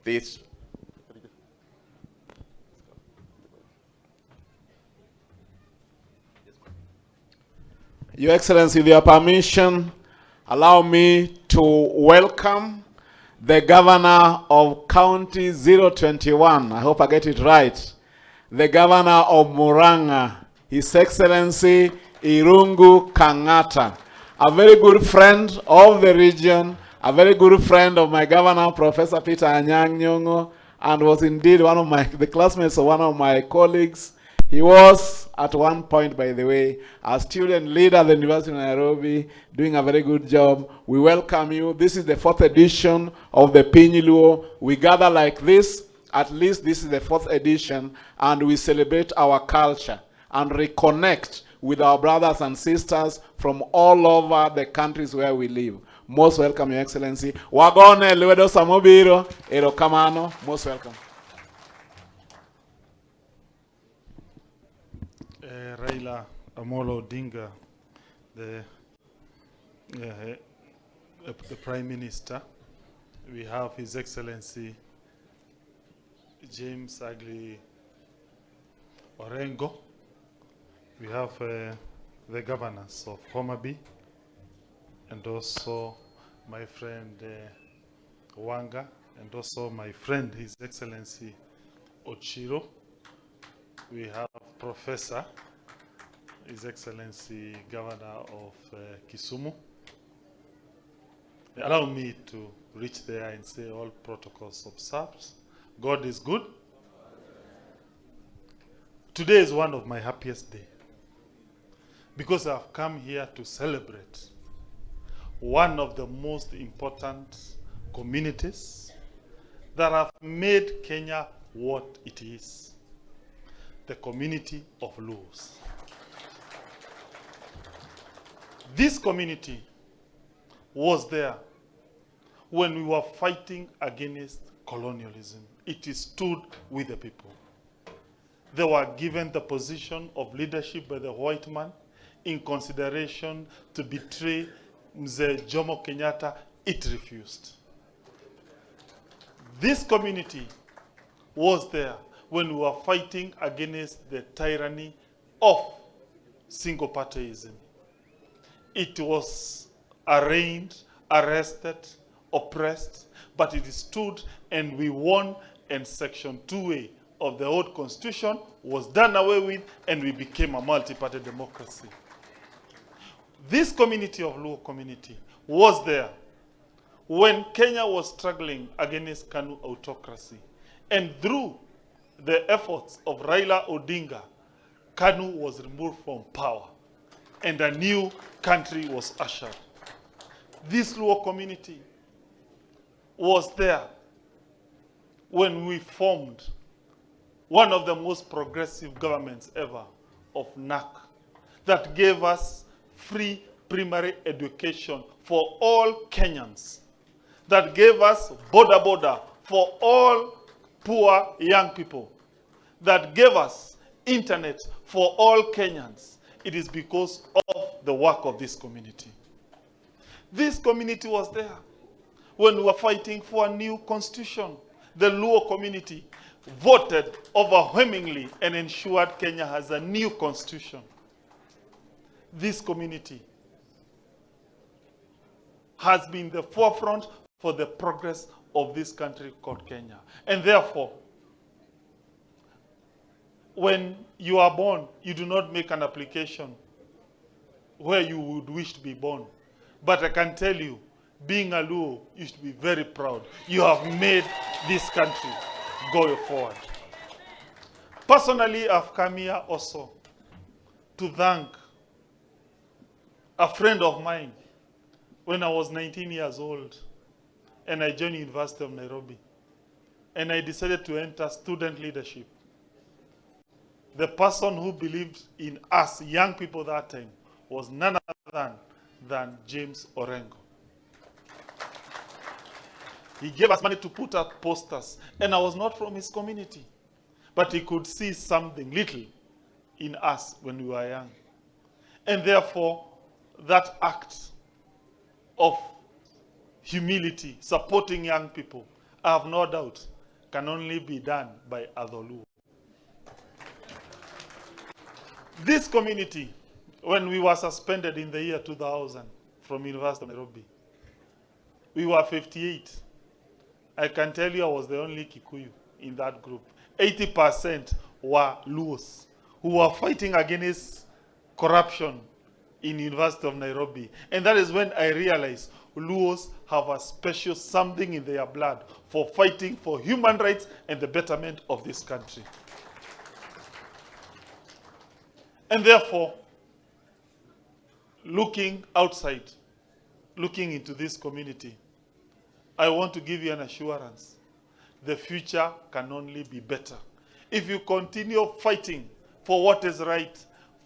this. Your Excellency, with your permission, allow me to welcome the Governor of County 021. I hope I get it right. The Governor of Murang'a, His Excellency Irungu Kang'ata, a very good friend of the region, a very good friend of my governor, Professor Peter Anyang' Nyong'o, and was indeed the classmates of one of my colleagues. He was, at one point, by the way, a student leader at the University of Nairobi, doing a very good job. We welcome you. This is the 4th edition of the Pinyi Luo. We gather like this. At least this is the 4th edition, and we celebrate our culture and reconnect with our brothers and sisters from all over the countries where we live. Most welcome, Your Excellency. Wagone Luedo Samobiro, Erokamano. Most welcome. Raila Amolo Odinga, the Prime Minister. We have His Excellency James Agli Orengo. We have the governors of Homa Bay, and also my friend Wanga, and also my friend His Excellency Ochiro. We have Professor, His Excellency Governor of Kisumu. Allow me to reach there and say all protocols observed. God is good. Today is one of my happiest days because I've come here to celebrate one of the most important communities that have made Kenya what it is, the community of Luos. This community was there when we were fighting against colonialism. It stood with the people. They were given the position of leadership by the white man in consideration to betray Mzee Jomo Kenyatta. It refused. This community was there when we were fighting against the tyranny of single-partyism. It was arraigned, arrested, oppressed, but it stood and we won, and Section 2A of the old constitution was done away with, and we became a multi-party democracy. This community of Luo community was there when Kenya was struggling against Kanu autocracy. And through the efforts of Raila Odinga, Kanu was removed from power and a new country was ushered. This Luo community was there when we formed one of the most progressive governments ever of NAC that gave us free primary education for all Kenyans, that gave us border for all poor young people, that gave us internet for all Kenyans. It is because of the work of this community. This community was there when we were fighting for a new constitution. The Luo community voted overwhelmingly and ensured Kenya has a new constitution. This community has been the forefront for the progress of this country called Kenya. And therefore, when you are born, you do not make an application where you would wish to be born. But I can tell you, being a Luo, you should be very proud. You have made this country go forward. Personally, I've come here also to thank a friend of mine when I was 19 years old and I joined the University of Nairobi and I decided to enter student leadership. The person who believed in us young people that time was none other than James Orengo. He gave us money to put up posters, and I was not from his community, but he could see something little in us when we were young. And therefore, that act of humility, supporting young people, I have no doubt can only be done by other Luo. This community, when we were suspended in the year 2000 from University of Nairobi, we were 58. I can tell you I was the only Kikuyu in that group. 80% were Luos who were fighting against corruption in University of Nairobi. And that is when I realized Luos have a special something in their blood for fighting for human rights and the betterment of this country. And therefore, looking outside, looking into this community, I want to give you an assurance. The future can only be better. If you continue fighting for what is right,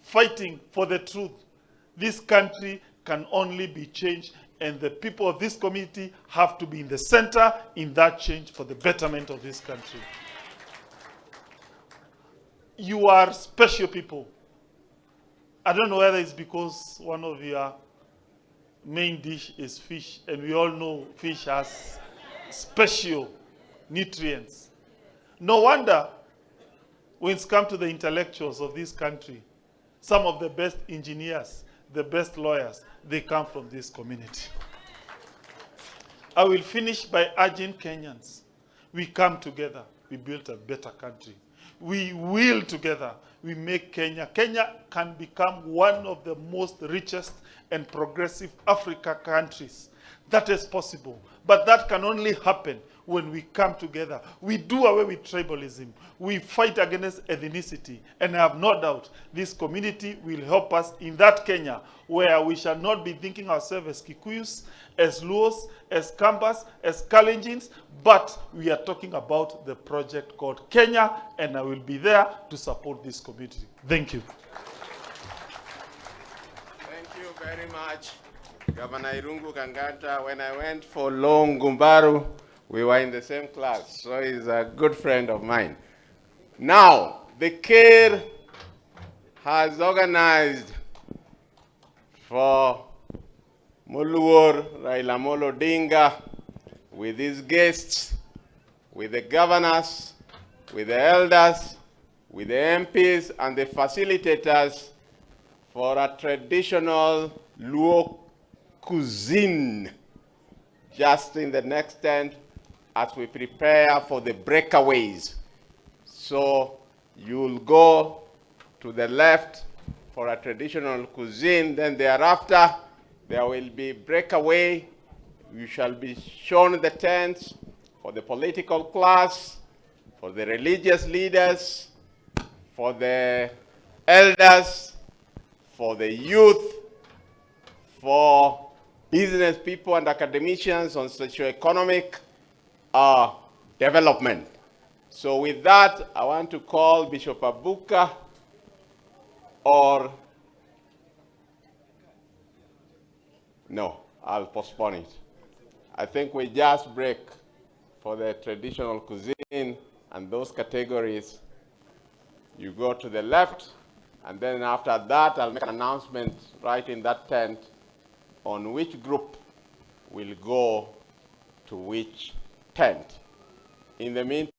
fighting for the truth, this country can only be changed, and the people of this community have to be in the center in that change for the betterment of this country. You are special people. I don't know whether it's because one of your main dish is fish, and we all know fish has special nutrients. No wonder when it's come to the intellectuals of this country, some of the best engineers, the best lawyers, they come from this community. I will finish by urging Kenyans. We come together, we build a better country. We will together, we make Kenya. Kenya can become one of the most richest and progressive Africa countries. That is possible. But that can only happen when we come together. We do away with tribalism. We fight against ethnicity. And I have no doubt this community will help us in that Kenya where we shall not be thinking ourselves as Kikuyus, as Luos, as Kambas, as Kalenjins, but we are talking about the project called Kenya, and I will be there to support this community. Thank you. Thank you very much, Governor Irungu Kang'ata. When I went for Long Gumbaru, we were in the same class, so he's a good friend of mine. Now, the CARE has organized for Muluor Raila Amolo Odinga with his guests, with the governors, with the elders, with the MPs and the facilitators for a traditional Luo cuisine just in the next tent as we prepare for the breakaways. So you'll go to the left for a traditional cuisine, then thereafter there will be breakaway. You shall be shown the tents for the political class, for the religious leaders, for the elders, for the youth, for business people and academicians on socioeconomic development. So with that, I want to call Bishop Abuka no, I'll postpone it. I think we just break for the traditional cuisine and those categories. You go to the left, and then after that, I'll make an announcement right in that tent on which group will go to which tent. In the meantime,